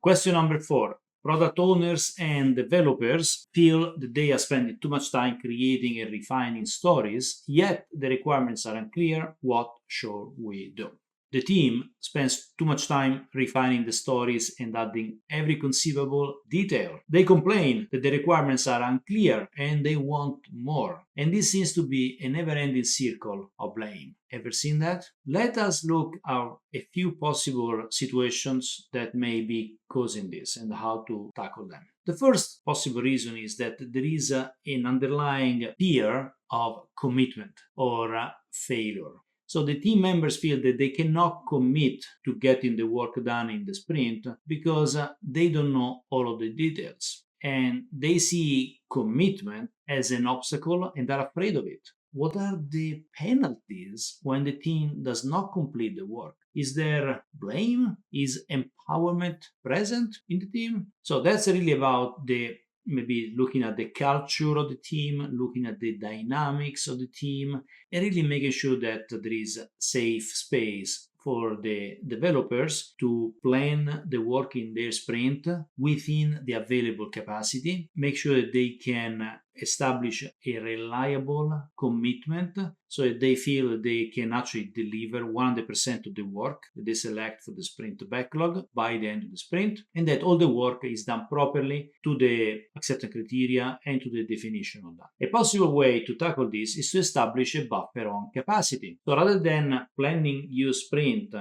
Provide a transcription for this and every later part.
Question number 4. Product owners and developers feel that they are spending too much time creating and refining stories, yet the requirements are unclear. What should we do? The team spends too much time refining the stories and adding every conceivable detail. They complain that the requirements are unclear and they want more. And this seems to be a never-ending circle of blame. Ever seen that? Let us look at a few possible situations that may be causing this and how to tackle them. The first possible reason is that there is an underlying fear of commitment or failure. So the team members feel that they cannot commit to getting the work done in the sprint because they don't know all of the details. And they see commitment as an obstacle and are afraid of it. What are the penalties when the team does not complete the work? Is there blame? Is empowerment present in the team? So that's really about maybe looking at the culture of the team, looking at the dynamics of the team, and really making sure that there is safe space for the developers to plan the work in their sprint within the available capacity, make sure that they can establish a reliable commitment so that they feel that they can actually deliver 100% of the work that they select for the sprint backlog by the end of the sprint, and that all the work is done properly to the acceptance criteria and to the definition of that. A possible way to tackle this is to establish a buffer on capacity. So rather than planning your sprint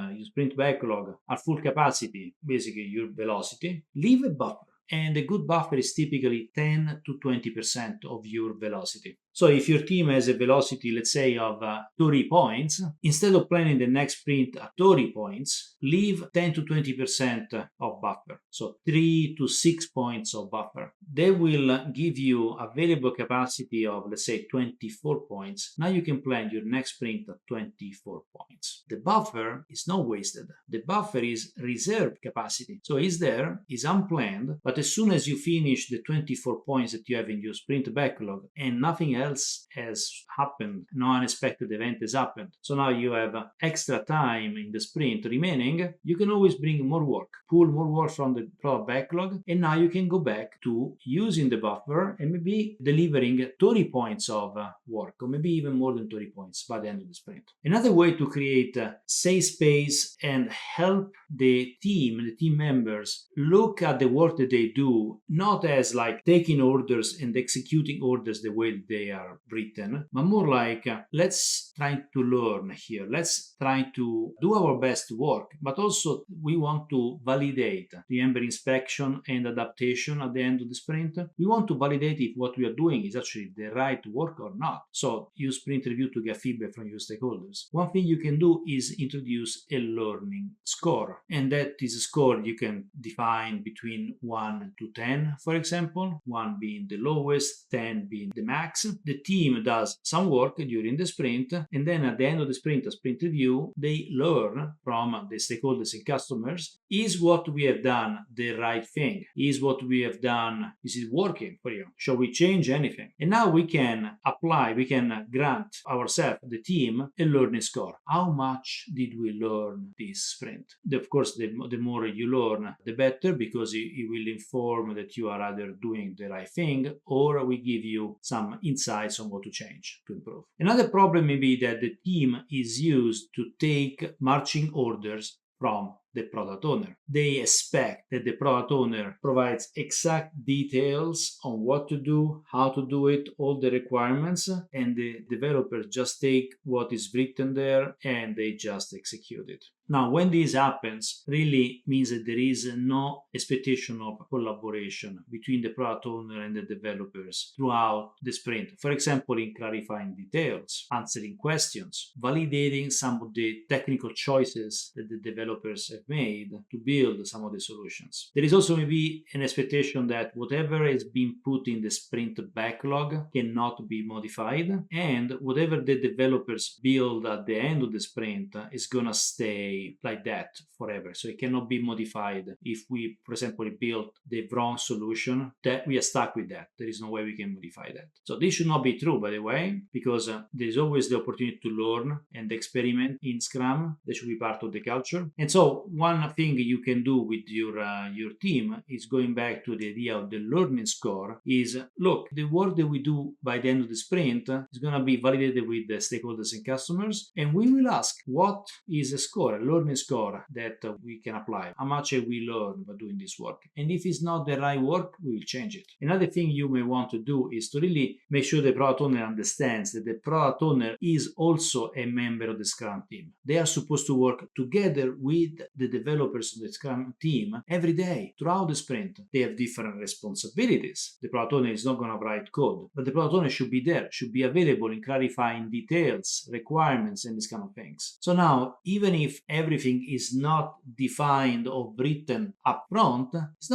backlog at full capacity, basically your velocity, leave a buffer. And a good buffer is typically 10 to 20% of your velocity. So if your team has a velocity, let's say, of 30 points, instead of planning the next sprint at 30 points, leave 10 to 20% of buffer. So 3 to 6 points of buffer. They will give you available capacity of, let's say, 24 points. Now you can plan your next sprint at 24 points. The buffer is not wasted. The buffer is reserved capacity. So it's there, is unplanned, but as soon as you finish the 24 points that you have in your sprint backlog and nothing else has happened, no unexpected event has happened, so now you have extra time in the sprint remaining, you can always bring more work, pull more work from the product backlog, and now you can go back to using the buffer and maybe delivering 30 points of work, or maybe even more than 30 points by the end of the sprint. Another way to create safe space and help the team members look at the work that they do not as like taking orders and executing orders the way they are written, but more like let's try to learn here, let's try to do our best work, but also we want to validate the member inspection and adaptation at the end of the sprint. We want to validate if what we are doing is actually the right work or not. So use sprint review to get feedback from your stakeholders. One thing you can do is introduce a learning score, and that is a score you can define between 1 to 10, for example, 1 being the lowest, 10 being the max. The team does some work during the sprint, and then at the end of the sprint, a sprint review, they learn from the stakeholders and customers, is what we have done the right thing? Is what we have done, is it working for you? Shall we change anything? And now we can apply, we can grant ourselves, the team, a learning score. How much did we learn this sprint? Of course, the more you learn, the better, because it will inform that you are either doing the right thing or we give you some insights on what to change to improve. Another problem may be that the team is used to take marching orders from the product owner. They expect that the product owner provides exact details on what to do, how to do it, all the requirements, and the developers just take what is written there and they just execute it. Now, when this happens, really means that there is no expectation of collaboration between the product owner and the developers throughout the sprint. For example, in clarifying details, answering questions, validating some of the technical choices that the developers have made to build some of the solutions. There is also maybe an expectation that whatever is being put in the sprint backlog cannot be modified, and whatever the developers build at the end of the sprint is going to stay stay like that forever. So it cannot be modified. If we, for example, build the wrong solution, that we are stuck with that. There is no way we can modify that. So this should not be true, by the way, because there is always the opportunity to learn and experiment in Scrum. That should be part of the culture. And so one thing you can do with your team is going back to the idea of the learning score is, look, the work that we do by the end of the sprint is going to be validated with the stakeholders and customers, and we will ask what is a score, a learning score that we can apply. How much have we learned by doing this work? And if it's not the right work, we will change it. Another thing you may want to do is to really make sure the product owner understands that the product owner is also a member of the Scrum team. They are supposed to work together with the developers of the Scrum team every day throughout the sprint. They have different responsibilities. The product owner is not going to write code, but the product owner should be there, should be available in clarifying details, requirements, and these kind of things. So now, even if everything is not defined or written up front, it's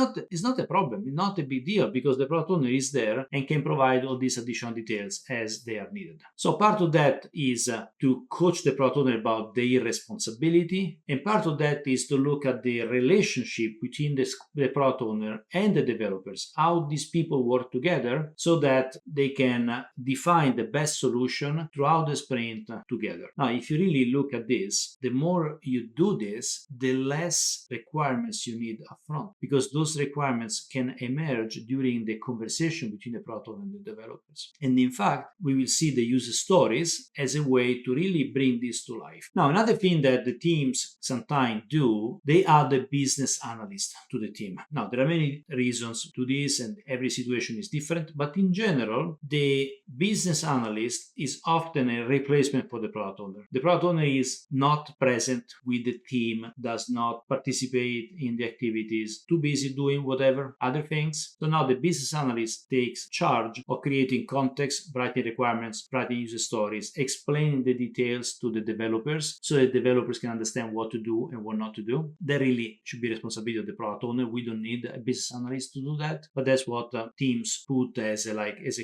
not a problem, it's not a big deal, because the product owner is there and can provide all these additional details as they are needed. So part of that is to coach the product owner about their responsibility, and part of that is to look at the relationship between the product owner and the developers, how these people work together so that they can define the best solution throughout the sprint together. Now, if you really look at this, the more you do this, the less requirements you need upfront, because those requirements can emerge during the conversation between the product owner and the developers. And in fact, we will see the user stories as a way to really bring this to life. Now, another thing that the teams sometimes do, they add the business analyst to the team. Now, there are many reasons to this, and every situation is different, but in general, the business analyst is often a replacement for the product owner. The product owner is not present with the team, does not participate in the activities, too busy doing whatever other things. So now the business analyst takes charge of creating context, writing requirements, writing user stories, explaining the details to the developers so that developers can understand what to do and what not to do. That really should be responsibility of the product owner. We don't need a business analyst to do that, but that's what teams put as a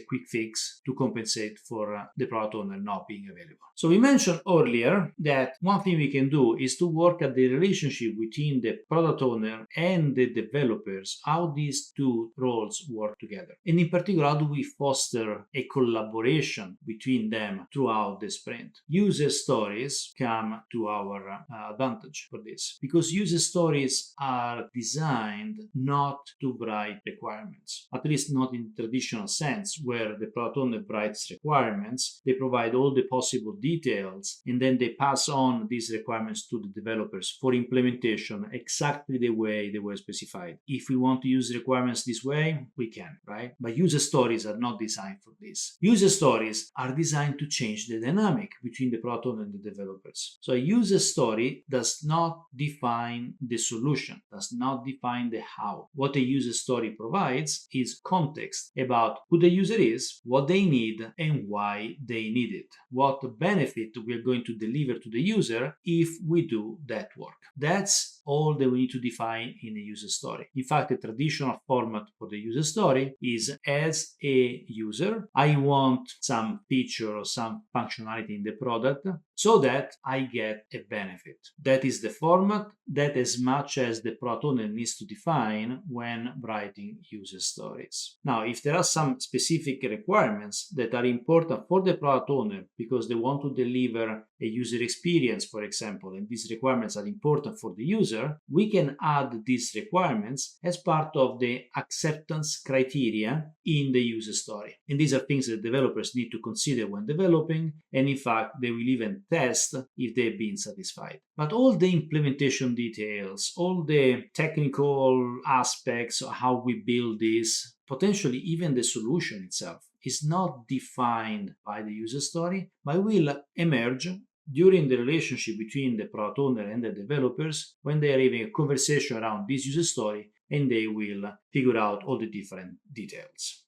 quick fix to compensate for the product owner not being available. So we mentioned earlier that one thing we can do is to work at the relationship between the product owner and the developers, how these two roles work together. And in particular, how do we foster a collaboration between them throughout the sprint? User stories come to our advantage for this, because user stories are designed not to write requirements, at least not in traditional sense, where the product owner writes requirements, they provide all the possible details, and then they pass on these requirements to the developers for implementation exactly the way they were specified. If we want to use requirements this way, we can, right? But user stories are not designed for this. User stories are designed to change the dynamic between the product owner and the developers. So a user story does not define the solution, does not define the how. What a user story provides is context about who the user is, what they need, and why they need it. What benefit we are going to deliver to the user if we do that work. That's all that we need to define in a user story. In fact, the traditional format for the user story is, as a user, I want some feature or some functionality in the product so that I get a benefit. That is the format, that as much as the product owner needs to define when writing user stories. Now, if there are some specific requirements that are important for the product owner because they want to deliver a user experience, for example, and these requirements are important for the user, we can add these requirements as part of the acceptance criteria in the user story. And these are things that developers need to consider when developing, and in fact, they will even test if they've been satisfied. But all the implementation details, all the technical aspects of how we build this, potentially even the solution itself, is not defined by the user story, but will emerge during the relationship between the product owner and the developers when they are having a conversation around this user story, and they will figure out all the different details.